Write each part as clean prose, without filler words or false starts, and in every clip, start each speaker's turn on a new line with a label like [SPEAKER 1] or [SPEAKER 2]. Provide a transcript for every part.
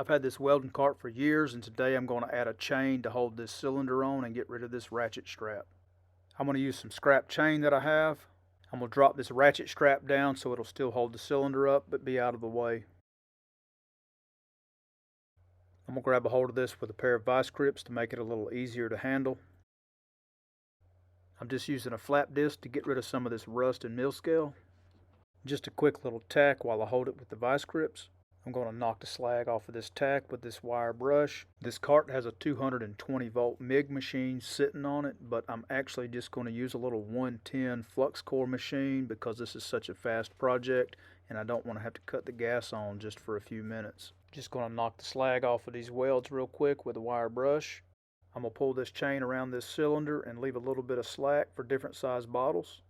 [SPEAKER 1] I've had this welding cart for years, and today I'm going to add a chain to hold this cylinder on and get rid of this ratchet strap. I'm going to use some scrap chain that I have. I'm going to drop this ratchet strap down so it'll still hold the cylinder up but be out of the way. I'm going to grab a hold of this with a pair of vice grips to make it a little easier to handle. I'm just using a flap disc to get rid of some of this rust and mill scale. Just a quick little tack while I hold it with the vice grips. I'm going to knock the slag off of this tack with this wire brush. This cart has a 220 volt MIG machine sitting on it, but I'm actually just going to use a little 110 flux core machine because this is such a fast project and I don't want to have to cut the gas on just for a few minutes. Just going to knock the slag off of these welds real quick with a wire brush. I'm going to pull this chain around this cylinder and leave a little bit of slack for different size bottles.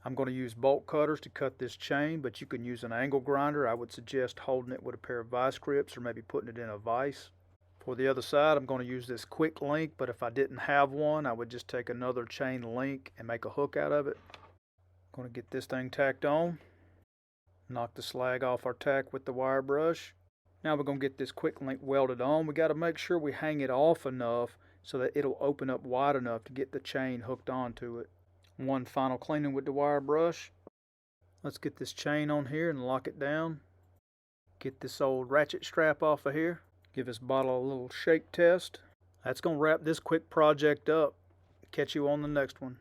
[SPEAKER 1] I'm going to use bolt cutters to cut this chain, but you can use an angle grinder. I would suggest holding it with a pair of vice grips or maybe putting it in a vise. For the other side, I'm going to use this quick link, but if I didn't have one, I would just take another chain link and make a hook out of it. I'm going to get this thing tacked on. Knock the slag off our tack with the wire brush. Now we're going to get this quick link welded on. We got to make sure we hang it off enough so that it'll open up wide enough to get the chain hooked onto it. One final cleaning with the wire brush. Let's get this chain on here and lock it down. Get this old ratchet strap off of here. Give this bottle a little shake test. That's going to wrap this quick project up. Catch you on the next one.